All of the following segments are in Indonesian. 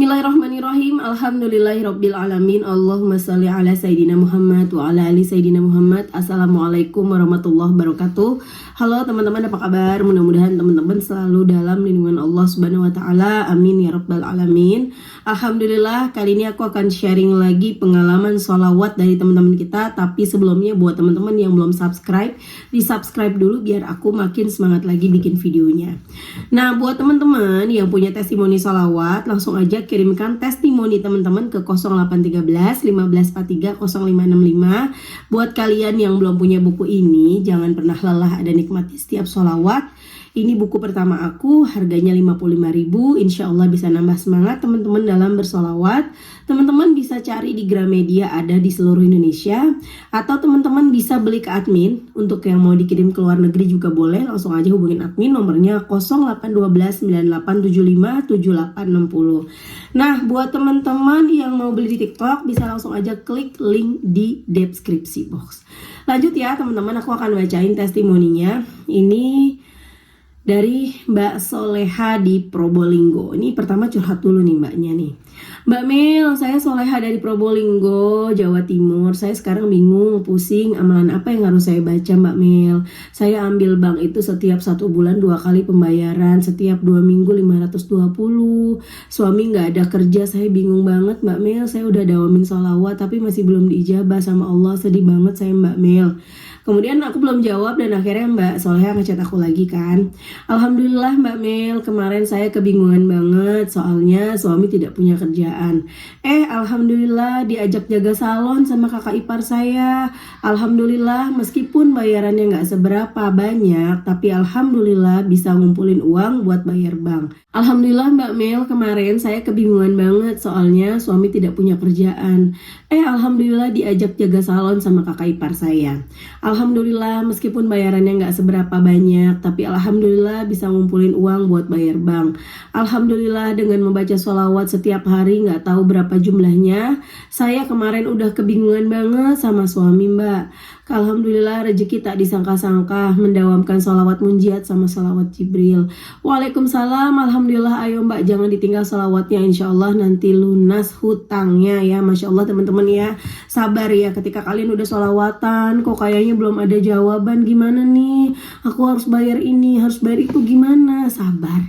Bismillahirrahmanirrahim. Alhamdulillahirabbil alamin. Allahumma shalli ala sayidina Muhammad wa ala ali sayidina Muhammad. Assalamualaikum warahmatullahi wabarakatuh. Halo teman-teman, apa kabar? Mudah-mudahan teman-teman selalu dalam lindungan Allah Subhanahu wa taala. Amin ya rabbal alamin. Alhamdulillah, kali ini aku akan sharing lagi pengalaman sholawat dari teman-teman kita. Tapi sebelumnya buat teman-teman yang belum subscribe, di-subscribe dulu biar aku makin semangat lagi bikin videonya. Nah, buat teman-teman yang punya testimoni sholawat, langsung aja kirimkan testimoni teman-teman ke 0813 1543 0565. Buat kalian yang belum punya buku ini, jangan pernah lelah ada nikmati setiap sholawat. Ini buku pertama aku, harganya 55.000. Insya Allah bisa nambah semangat teman-teman dalam bersolawat. Teman-teman bisa cari di Gramedia, ada di seluruh Indonesia. Atau teman-teman bisa beli ke admin. Untuk yang mau dikirim ke luar negeri juga boleh. Langsung aja hubungin admin, nomornya 0812 9875 7860. Nah, buat teman-teman yang mau beli di TikTok, bisa langsung aja klik link di deskripsi box. Lanjut ya teman-teman, aku akan bacain testimoninya. Ini dari Mbak Soleha di Probolinggo. Ini pertama curhat dulu nih mbaknya nih. Mbak Mil, saya Soleha dari Probolinggo, Jawa Timur. Saya sekarang bingung, pusing, amalan apa yang harus saya baca Mbak Mil. Saya ambil bank itu setiap 1 bulan 2 kali pembayaran, setiap 2 minggu 520. Suami nggak ada kerja, saya bingung banget Mbak Mil. Saya udah dawamin sholawat tapi masih belum diijabah sama Allah. Sedih banget saya Mbak Mil. Kemudian aku belum jawab dan akhirnya Mbak Soleha ngechat aku lagi kan. Alhamdulillah Mbak Mil, kemarin saya kebingungan banget soalnya suami tidak punya kerjaan. Alhamdulillah diajak jaga salon sama kakak ipar saya. Alhamdulillah meskipun bayarannya nggak seberapa banyak, tapi alhamdulillah bisa ngumpulin uang buat bayar bank. Alhamdulillah Mbak Mil, kemarin saya kebingungan banget soalnya suami tidak punya kerjaan. Alhamdulillah diajak jaga salon sama kakak ipar saya. Alhamdulillah meskipun bayarannya nggak seberapa banyak, tapi alhamdulillah bisa ngumpulin uang buat bayar bank. Alhamdulillah dengan membaca sholawat setiap hari nggak tahu berapa jumlahnya. Saya kemarin udah kebingungan banget sama suami Mbak. Alhamdulillah rezeki tak disangka-sangka, mendawamkan sholawat munjiat sama sholawat Jibril. Waalaikumsalam. Alhamdulillah, ayo Mbak jangan ditinggal sholawatnya, insya Allah nanti lunas hutangnya ya. Masya Allah teman-teman ya, sabar ya. Ketika kalian udah sholawatan kok kayaknya belum ada jawaban, gimana nih, aku harus bayar ini, harus bayar itu, gimana, sabar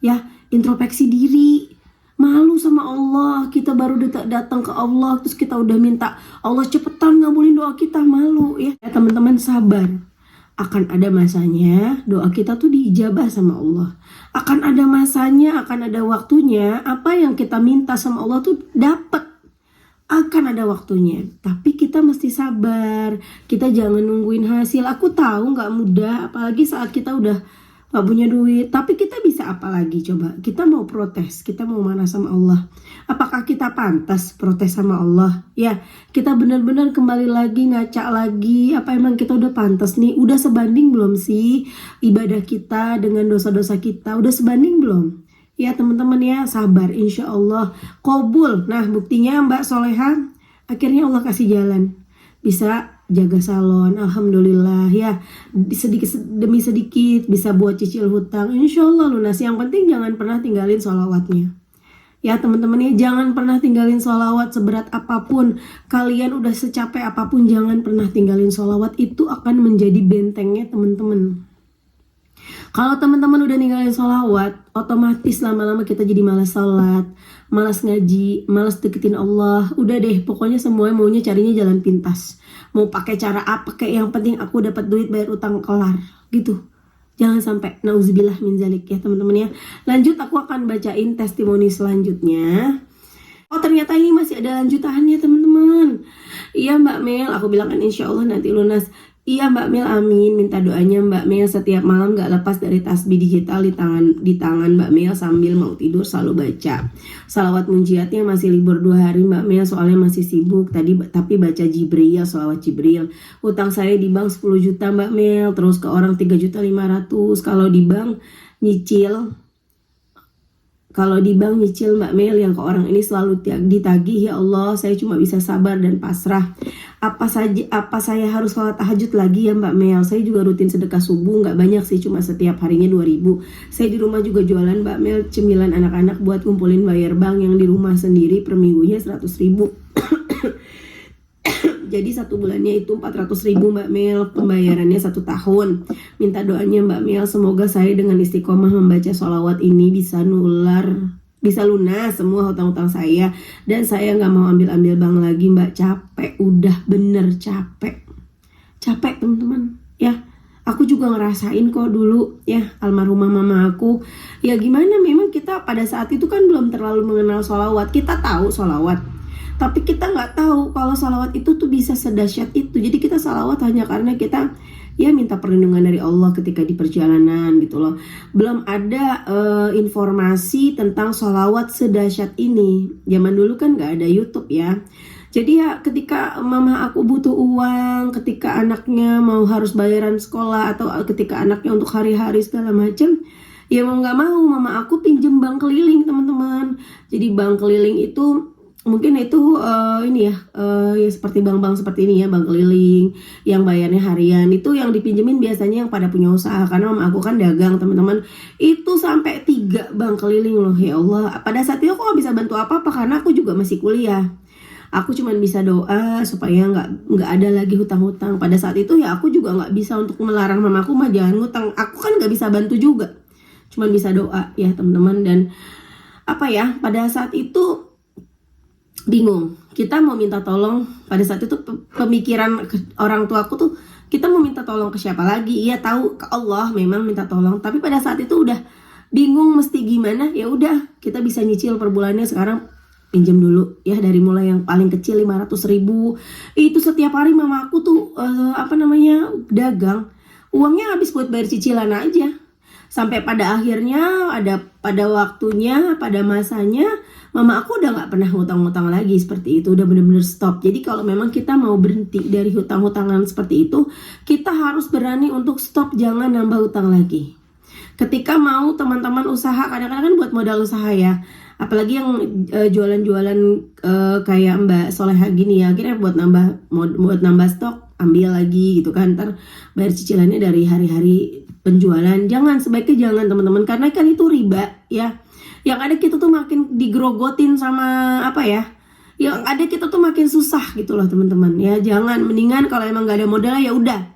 ya, introspeksi diri. Malu sama Allah, kita baru datang ke Allah terus kita udah minta Allah cepetan ngabulin doa kita, malu ya. Teman-teman sabar, akan ada masanya doa kita tuh diijabah sama Allah. Akan ada masanya, akan ada waktunya apa yang kita minta sama Allah tuh dapat. Akan ada waktunya, tapi kita mesti sabar. Kita jangan nungguin hasil. Aku tahu nggak mudah, apalagi saat kita udah gak punya duit, tapi kita bisa apa lagi coba? Kita mau protes, kita mau marah sama Allah. Apakah kita pantas protes sama Allah? Ya, kita benar-benar kembali lagi, ngaca lagi, apa emang kita udah pantas nih? Udah sebanding belum sih ibadah kita dengan dosa-dosa kita? Udah sebanding belum? Ya teman-teman ya, sabar, insya Allah qabul. Nah buktinya Mbak Soleha akhirnya Allah kasih jalan, bisa jaga salon, alhamdulillah ya, sedikit demi sedikit bisa buat cicil hutang, insya Allah lunas. Yang penting jangan pernah tinggalin sholawatnya ya teman-teman ya, jangan pernah tinggalin sholawat. Seberat apapun kalian, udah secapek apapun, jangan pernah tinggalin sholawat. Itu akan menjadi bentengnya teman-teman. Kalau teman-teman udah ninggalin sholawat, otomatis lama-lama kita jadi malas sholat, malas ngaji, malas deketin Allah. Udah deh, pokoknya semuanya maunya carinya jalan pintas. Mau pakai cara apa kayak, yang penting aku dapat duit bayar utang kelar gitu. Jangan sampai, nauzubillah min zalik ya teman-teman ya. Lanjut, aku akan bacain testimoni selanjutnya. Oh ternyata ini masih ada lanjutannya teman-teman. Iya Mbak Mel, aku bilang kan insya Allah nanti lunas. Iya Mbak Mel, amin. Minta doanya Mbak Mel setiap malam gak lepas dari tasbih digital di tangan Mbak Mel sambil mau tidur selalu baca. Salawat munjiatnya masih libur 2 hari Mbak Mel, soalnya masih sibuk tapi baca Jibril, salawat Jibril. Utang saya di bank 10 juta Mbak Mel, terus ke orang 3.500.000. Kalau di bank nyicil kalau di bank nyicil Mbak Mel yang ke orang ini selalu ditagih. Ya Allah, saya cuma bisa sabar dan pasrah. Apa saya harus sholat tahajud lagi ya Mbak Mel? Saya juga rutin sedekah subuh, nggak banyak sih, cuma setiap harinya 2.000. Saya di rumah juga jualan Mbak Mel cemilan anak-anak buat kumpulin bayar bank yang di rumah sendiri, per minggunya 100.000. Jadi 1 bulannya itu 400.000 Mbak Mel, pembayarannya 1 tahun. Minta doanya Mbak Mel, semoga saya dengan istiqomah membaca sholawat ini bisa lunas semua hutang-hutang saya. Dan saya gak mau ambil-ambil bank lagi Mbak, capek, udah bener capek teman-teman ya. Aku juga ngerasain kok dulu ya, almarhumah mama aku. Ya gimana, memang kita pada saat itu kan belum terlalu mengenal sholawat. Kita tahu sholawat, tapi kita nggak tahu kalau salawat itu tuh bisa sedahsyat itu. Jadi kita salawat hanya karena kita ya minta perlindungan dari Allah ketika di perjalanan gitu loh. Belum ada informasi tentang salawat sedahsyat ini. Zaman dulu kan nggak ada YouTube ya. Jadi ya ketika mama aku butuh uang, ketika anaknya mau harus bayaran sekolah, atau ketika anaknya untuk hari-hari segala macam, ya mau nggak mau mama aku pinjem bank keliling teman-teman. Jadi bank keliling itu mungkin itu ini ya, ya seperti bank-bank seperti ini ya, bank keliling yang bayarnya harian. Itu yang dipinjemin biasanya yang pada punya usaha, karena mama aku kan dagang teman-teman. Itu sampai 3 bank keliling loh. Ya Allah, pada saat itu aku gak bisa bantu apa-apa karena aku juga masih kuliah. Aku cuma bisa doa supaya nggak ada lagi hutang-hutang. Pada saat itu ya aku juga nggak bisa untuk melarang mamaku mah jangan ngutang. Aku kan nggak bisa bantu juga, cuma bisa doa ya teman-teman. Dan apa ya, pada saat itu bingung, kita mau minta tolong. Pada saat itu pemikiran orang tua aku tuh, kita mau minta tolong ke siapa lagi? Iya tahu ke Allah memang minta tolong, tapi pada saat itu udah bingung mesti gimana. Ya udah, kita bisa nyicil per bulannya sekarang, pinjam dulu ya, dari mulai yang paling kecil 500.000. Itu setiap hari mama aku tuh dagang, uangnya habis buat bayar cicilan aja. Sampai pada akhirnya pada waktunya, pada masanya mama aku udah gak pernah ngutang-ngutang lagi seperti itu, udah bener-bener stop. Jadi kalau memang kita mau berhenti dari hutang-hutangan seperti itu, kita harus berani untuk stop, jangan nambah hutang lagi. Ketika mau teman-teman usaha, kadang-kadang kan buat modal usaha ya, apalagi yang jualan-jualan kayak Mbak Soleha gini ya, akhirnya buat nambah stok, ambil lagi gitu kan, ntar bayar cicilannya dari hari-hari penjualan. Sebaiknya jangan teman-teman, karena kan itu riba ya. Yang ada kita tuh makin digrogotin sama yang ada kita tuh makin susah gitu loh teman-teman ya. Jangan, mendingan kalau emang gak ada modal ya udah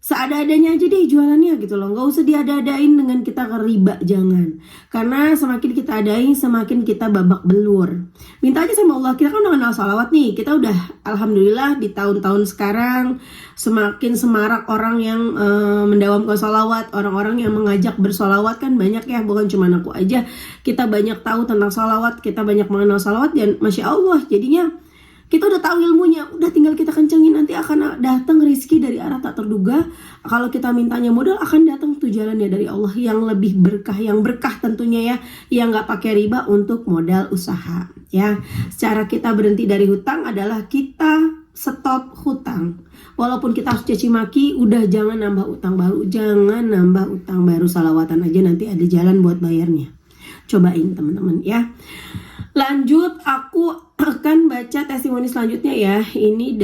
seada-adanya aja deh jualannya gitu loh, nggak usah diada-adain dengan kita ke riba, jangan. Karena semakin kita adain, semakin kita babak belur. Minta aja sama Allah, kita kan udah kenal sholawat nih, kita udah alhamdulillah di tahun-tahun sekarang semakin semarak orang yang mendawamkan sholawat, orang-orang yang mengajak bersolawat kan banyak ya, bukan cuma aku aja. Kita banyak tahu tentang sholawat, kita banyak mengenal sholawat, dan Masya Allah jadinya kita udah tahu ilmunya, udah tinggal kita kencengin, nanti akan datang rezeki dari arah tak terduga. Kalau kita mintanya modal, akan datang tuh jalannya dari Allah yang lebih berkah, yang berkah tentunya ya, yang nggak pakai riba untuk modal usaha ya. Secara kita berhenti dari hutang adalah kita stop hutang. Walaupun kita harus caci maki, udah jangan nambah utang baru, jangan nambah utang baru, salawatan aja nanti ada jalan buat bayarnya. Cobain teman-teman ya. Lanjut, aku akan baca testimoni selanjutnya ya. Ini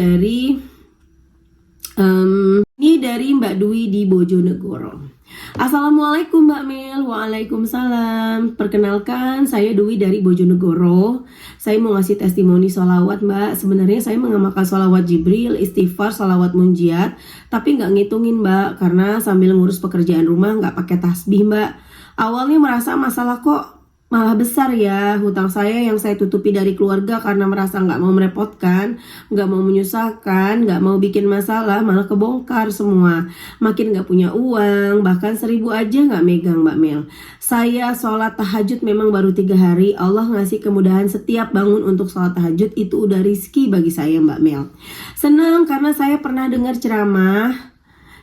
dari Mbak Dwi di Bojonegoro. Assalamualaikum Mbak Mel. Waalaikumsalam. Perkenalkan, saya Dwi dari Bojonegoro. Saya mau ngasih testimoni sholawat Mbak. Sebenarnya saya mengamalkan sholawat Jibril, istighfar, sholawat munjiat, tapi nggak ngitungin Mbak, karena sambil ngurus pekerjaan rumah nggak pakai tasbih Mbak. Awalnya merasa masalah kok malah besar ya, hutang saya yang saya tutupi dari keluarga karena merasa nggak mau merepotkan, nggak mau menyusahkan, nggak mau bikin masalah, malah kebongkar semua. Makin nggak punya uang, bahkan 1.000 aja nggak megang Mbak Mel. Saya sholat tahajud memang baru 3 hari, Allah ngasih kemudahan setiap bangun untuk sholat tahajud, itu udah rizki bagi saya Mbak Mel. Senang karena saya pernah dengar ceramah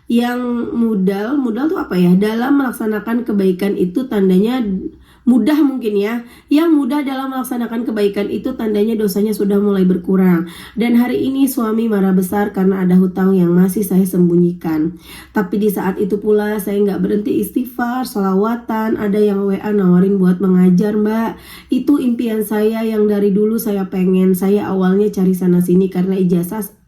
yang modal tuh apa ya, dalam melaksanakan kebaikan itu tandanya mudah mungkin ya. Yang mudah dalam melaksanakan kebaikan itu tandanya dosanya sudah mulai berkurang. Dan hari ini suami marah besar karena ada hutang yang masih saya sembunyikan. Tapi di saat itu pula saya nggak berhenti istighfar, sholawatan. Ada yang WA nawarin buat mengajar, Mbak. Itu impian saya yang dari dulu saya pengen. Saya awalnya cari sana sini karena ijazah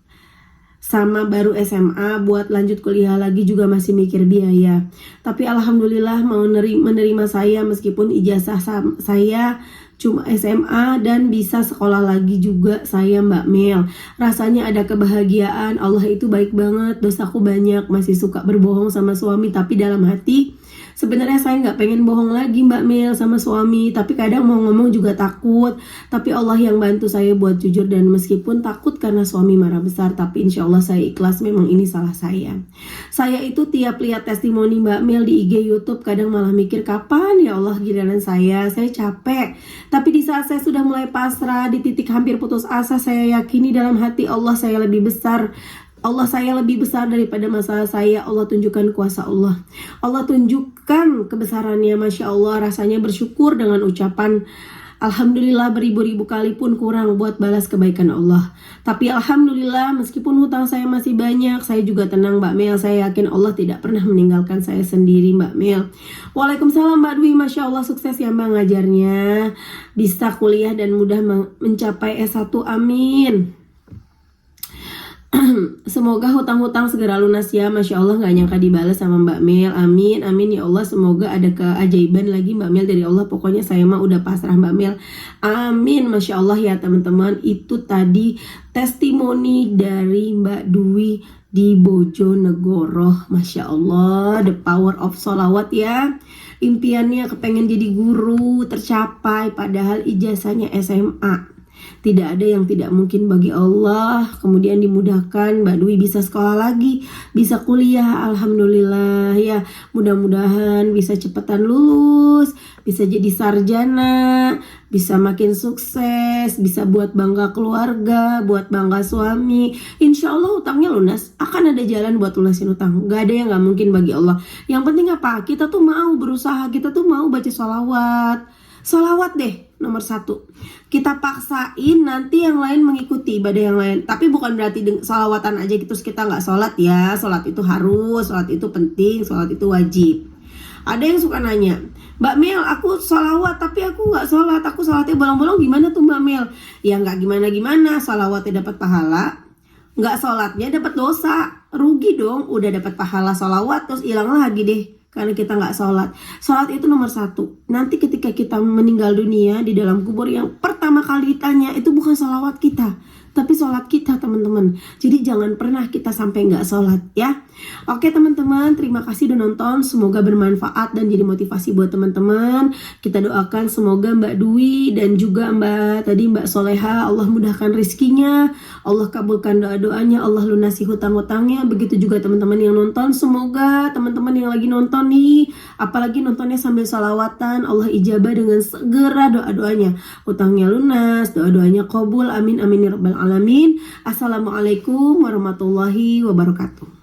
sama baru SMA, buat lanjut kuliah lagi juga masih mikir biaya. Tapi alhamdulillah mau menerima saya meskipun ijazah saya cuma SMA dan bisa sekolah lagi juga saya, Mbak Mel. Rasanya ada kebahagiaan. Allah itu baik banget. Dosaku banyak, masih suka berbohong sama suami, tapi dalam hati sebenarnya saya nggak pengen bohong lagi, Mbak Mel, sama suami. Tapi kadang mau ngomong juga takut. Tapi Allah yang bantu saya buat jujur. Dan meskipun takut karena suami marah besar, tapi insya Allah saya ikhlas, memang ini salah saya. Saya itu tiap lihat testimoni Mbak Mel di IG YouTube, kadang malah mikir kapan ya Allah giliran saya capek. Tapi di saat saya sudah mulai pasrah, di titik hampir putus asa, saya yakini dalam hati Allah saya lebih besar. Allah saya lebih besar daripada masalah saya. Allah tunjukkan kuasa Allah. Allah tunjukkan kebesarannya. Masya Allah, rasanya bersyukur dengan ucapan alhamdulillah beribu-ribu kali pun kurang buat balas kebaikan Allah. Tapi alhamdulillah meskipun hutang saya masih banyak, saya juga tenang, Mbak Mel. Saya yakin Allah tidak pernah meninggalkan saya sendiri, Mbak Mel. Waalaikumsalam, Mbak Dwi. Masya Allah, sukses ya Mbak ngajarnya. Bisa kuliah dan mudah mencapai S1. Amin. Semoga hutang-hutang segera lunas ya. Masya Allah, gak nyangka dibalas sama Mbak Mel. Amin, amin ya Allah. Semoga ada keajaiban lagi Mbak Mel dari Allah. Pokoknya saya mah udah pasrah Mbak Mel. Amin. Masya Allah ya teman-teman. Itu tadi testimoni dari Mbak Dwi di Bojonegoro. Masya Allah, the power of sholawat ya. Impiannya kepengen jadi guru tercapai, padahal ijazahnya SMA. Tidak ada yang tidak mungkin bagi Allah. Kemudian dimudahkan, Mbak Dwi bisa sekolah lagi, bisa kuliah, alhamdulillah ya. Mudah-mudahan bisa cepetan lulus, bisa jadi sarjana, bisa makin sukses, bisa buat bangga keluarga, buat bangga suami. Insya Allah utangnya lunas, akan ada jalan buat lunasin utang. Gak ada yang gak mungkin bagi Allah. Yang penting apa? Kita tuh mau berusaha, kita tuh mau baca sholawat. Sholawat deh nomor 1. Kita paksain, nanti yang lain mengikuti ibadah yang lain. Tapi bukan berarti sholawatan aja terus kita gak sholat ya. Sholat itu harus, sholat itu penting, sholat itu wajib. Ada yang suka nanya, Mbak Mel, aku sholawat tapi aku gak sholat, aku sholatnya bolong-bolong, gimana tuh Mbak Mel? Ya gak gimana-gimana, sholawatnya dapat pahala, gak sholatnya dapat dosa. Rugi dong, udah dapat pahala sholawat terus hilang lagi deh karena kita nggak sholat. Sholat itu nomor 1. Nanti ketika kita meninggal dunia di dalam kubur, yang pertama kali ditanya itu bukan sholawat kita, tapi sholat kita teman-teman. Jadi jangan pernah kita sampai nggak sholat ya. Oke teman-teman, terima kasih udah nonton. Semoga bermanfaat dan jadi motivasi buat teman-teman. Kita doakan semoga Mbak Dwi dan juga Mbak Soleha, Allah mudahkan rezekinya, Allah kabulkan doa-doanya, Allah lunasi hutang-hutangnya. Begitu juga teman-teman yang nonton. Semoga teman-teman yang lagi nonton nih, apalagi nontonnya sambil sholawatan, Allah ijabah dengan segera doa-doanya. Hutangnya lunas, doa-doanya qabul. Amin amin ya rabbal alamin. Assalamualaikum warahmatullahi wabarakatuh.